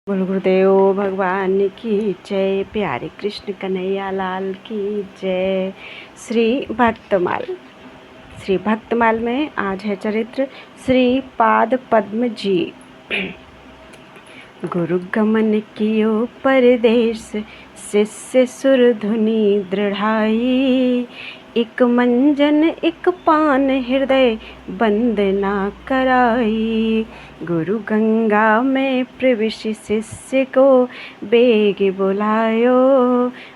बोल गुरुदेव भगवान की जय। प्यारे कृष्ण कन्हैया लाल की जय। श्री भक्तमाल में आज है चरित्र श्री पाद पद्म जी। गुरु गमन कियो परदेश, शिष्य सुर धुनि दृढ़ाई। एक मंजन एक पान हृदय वंदना कराई। गुरु गंगा में प्रविश शिष्य को बेग बुलायो।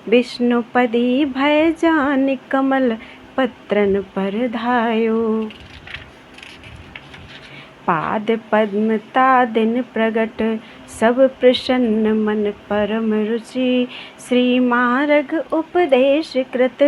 विष्णुपदी भय जान कमल पत्रन पर धायो। पाद पद्म तादिन प्रगट, सब प्रसन्न मन परम रुचि। श्री मार्ग उपदेश कृत,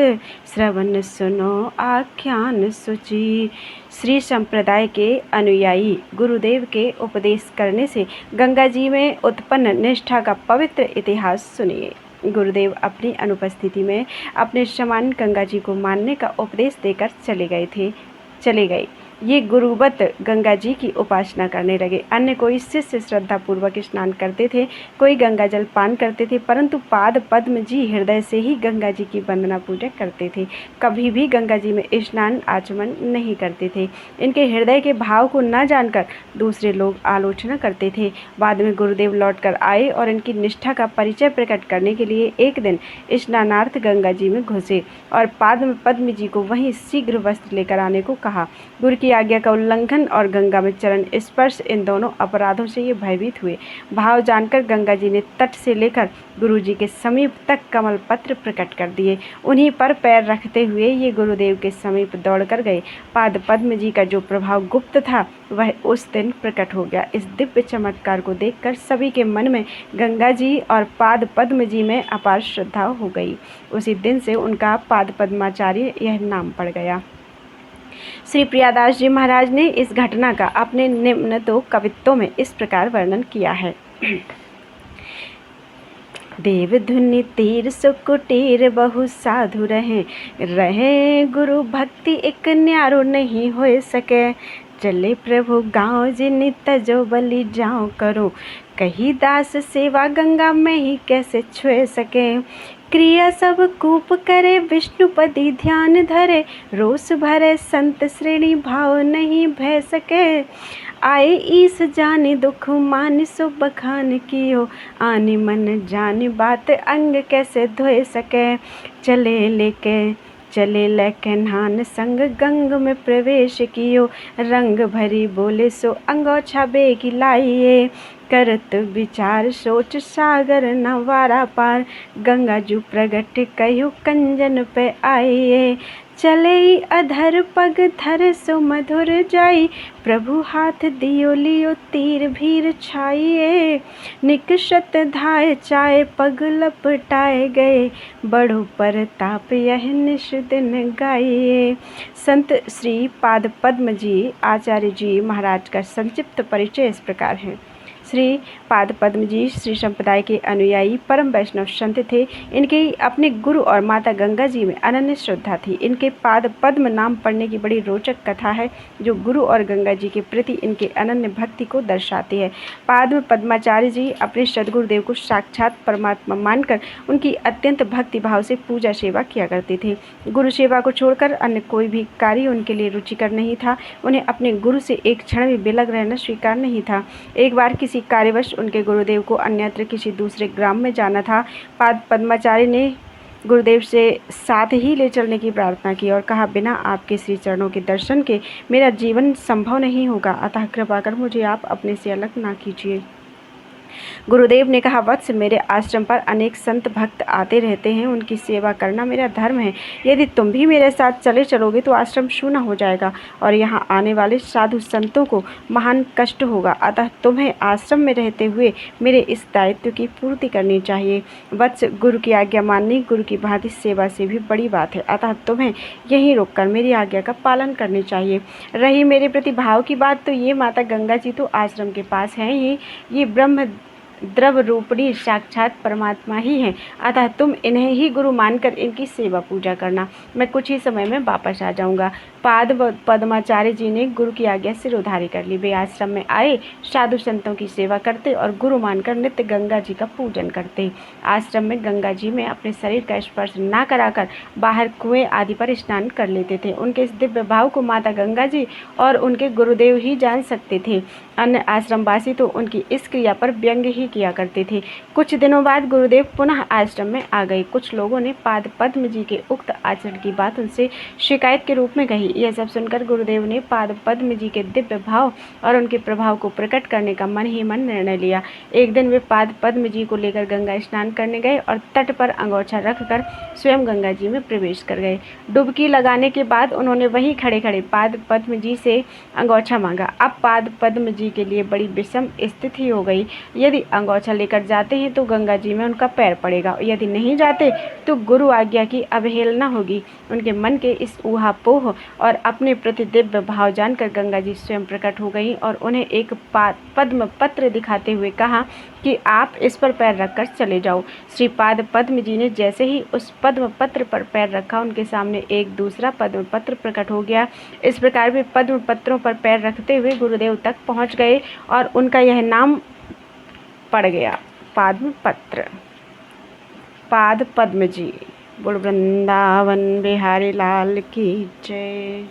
श्रवण सुनो आख्यान सुचि। श्री संप्रदाय के अनुयायी गुरुदेव के उपदेश करने से गंगा जी में उत्पन्न निष्ठा का पवित्र इतिहास सुनिए। गुरुदेव अपनी अनुपस्थिति में अपने समान गंगा जी को मानने का उपदेश देकर चले गए। ये गुरुवत गंगा जी की उपासना करने लगे। अन्य कोई शिष्य श्रद्धा पूर्वक स्नान करते थे, कोई गंगा जल पान करते थे, परंतु पाद पद्म जी हृदय से ही गंगा जी की वंदना पूजा करते थे। कभी भी गंगा जी में स्नान आचमन नहीं करते थे। इनके हृदय के भाव को न जानकर दूसरे लोग आलोचना करते थे। बाद में गुरुदेव लौटकर आए और इनकी निष्ठा का परिचय प्रकट करने के लिए एक दिन स्नानार्थ गंगा जी में घुसे और पाद पद्म जी को वहीं शीघ्र वस्त्र लेकर आने को कहा। गुरु की आज्ञा का उल्लंघन और गंगा में चरण स्पर्श, इन दोनों अपराधों से ये भयभीत हुए। भाव जानकर गंगा जी ने तट से लेकर गुरु जी के समीप तक कमल पत्र प्रकट कर दिए। उन्हीं पर पैर रखते हुए ये गुरुदेव के समीप दौड़कर गए। पाद पद्म जी का जो प्रभाव गुप्त था वह उस दिन प्रकट हो गया। इस दिव्य चमत्कार को देखकर सभी के मन में गंगा जी और पाद पद्म जी में अपार श्रद्धा हो गई। उसी दिन से उनका पाद पद्माचार्य यह नाम पड़ गया। श्री प्रियादास जी महाराज ने इस घटना का अपने निम्न 2 कवित्तों में इस प्रकार वर्णन किया है। देव धुनि तीर सुकुटीर बहु साधु रहे गुरु भक्ति एक न्यारो नहीं हो सके। चले प्रभु गाँव जिनि तजो बलि जाओ करो, कही दास सेवा गंगा में ही कैसे छुए सके। क्रिया सब कूप करे विष्णुपति ध्यान धरे, रोष भरे संत श्रेणी भाव नहीं भय सके। आए ईस जाने दुख मान सो बखान कियो, आने मन जाने बात अंग कैसे धोए सके। चले लेके नान संग गंग में प्रवेश कियो, रंग भरी बोले सो अंगोछा बेगी लाइए। करत विचार सोच सागर नवारा पार, गंगा जू प्रगट कहो कंजन पे आइए। चले अधर पग धर सो मधुर जाई, प्रभु हाथ दियो लियो तीर भीर छाइए। निकषत धाय चाय पग लपटाए गए, बड़ो परताप यह निश दिन गाइए। संत श्री पाद पद्म जी आचार्य जी महाराज का संक्षिप्त परिचय इस प्रकार है। श्री पाद पद्म जी श्री संप्रदाय के अनुयायी परम वैष्णव संत थे। इनके अपने गुरु और माता गंगा जी में अनन्य श्रद्धा थी। इनके पाद पद्म नाम पढ़ने की बड़ी रोचक कथा है जो गुरु और गंगा जी के प्रति इनके अनन्य भक्ति को दर्शाती है। पाद पद्माचार्य जी अपने सद्गुरुदेव को साक्षात परमात्मा मानकर उनकी अत्यंत भक्ति भाव से पूजा सेवा किया करते थे। गुरु सेवा को छोड़कर अन्य कोई भी कार्य उनके लिए रुचिकर नहीं था। उन्हें अपने गुरु से एक क्षण भी विलग रहना स्वीकार नहीं था। एक बार किसी कार्यवश उनके गुरुदेव को अन्यत्र किसी दूसरे ग्राम में जाना था। पाद पद्माचार्य ने गुरुदेव से साथ ही ले चलने की प्रार्थना की और कहा, बिना आपके श्री चरणों के दर्शन के मेरा जीवन संभव नहीं होगा, अतः कृपा कर मुझे आप अपने से अलग ना कीजिए। गुरुदेव ने कहा, वत्स, मेरे आश्रम पर अनेक संत भक्त आते रहते हैं, उनकी सेवा करना मेरा धर्म है। यदि तुम भी मेरे साथ चलोगे तो आश्रम शून्य हो जाएगा और यहाँ आने वाले साधु संतों को महान कष्ट होगा। अतः तुम्हें आश्रम में रहते हुए मेरे इस दायित्व की पूर्ति करनी चाहिए। वत्स, गुरु की आज्ञा माननी गुरु की भांति सेवा से भी बड़ी बात है, अतः तुम्हें यहीं रोककर मेरी आज्ञा का पालन करनी चाहिए। रही मेरे प्रति भाव की बात, तो ये माता गंगा जी तो आश्रम के पास हैं ही, ये ब्रह्म द्रव रूपणी साक्षात परमात्मा ही हैं, अतः तुम इन्हें ही गुरु मानकर इनकी सेवा पूजा करना। मैं कुछ ही समय में वापस आ जाऊंगा। पद्माचार्य जी ने गुरु की आज्ञा से उधारी कर ली। वे आश्रम में आए, साधु संतों की सेवा करते और गुरु मानकर नित्य गंगा जी का पूजन करते। आश्रम में गंगा जी में अपने शरीर का स्पर्श न कराकर बाहर कुएं आदि पर स्नान कर लेते थे। उनके इस दिव्य भाव को माता गंगा जी और उनके गुरुदेव ही जान सकते थे। अन्य आश्रमवासी तो उनकी इस क्रिया पर व्यंग ही किया करते थे। कुछ दिनों बाद गुरुदेव पुनः आश्रम में आ गए। कुछ लोगों ने पाद पद्म जी के उक्त आचरण की बात उनसे शिकायत के रूप में कही। यह सब सुनकर गुरुदेव ने पाद पद्म जी के दिव्य भाव और उनके प्रभाव को प्रकट करने का मन ही मन निर्णय लिया। एक दिन वे पाद पद्म जी को लेकर गंगा स्नान करने गए और तट पर अंगोछा रखकर स्वयं गंगा जी में प्रवेश कर गए। डुबकी लगाने के बाद उन्होंने वहीं खड़े खड़े पाद पद्म जी से अंगोछा मांगा। अब पाद पद्म जी के लिए बड़ी विषम स्थिति हो गई। यदि अंगोछा लेकर जाते हैं तो गंगा जी में उनका पैर पड़ेगा, यदि नहीं जाते तो गुरु आज्ञा की अवहेलना होगी। उनके मन के इस ऊहापोह और अपने प्रति दिव्य भाव जानकर गंगा जी स्वयं प्रकट हो गई और उन्हें एक पद्म पत्र दिखाते हुए कहा कि आप इस पर पैर रखकर चले जाओ। श्री पाद पद्म जी ने जैसे ही उस पद्म पत्र पर पैर रखा, उनके सामने एक दूसरा पद्म पत्र प्रकट हो गया। इस प्रकार वे पद्म पत्रों पर पैर रखते हुए गुरुदेव तक पहुंच गए और उनका यह नाम पड़ गया, पद्म पत्र। पाद पद्म जी। बोल वृंदावन बिहारी लाल की जय।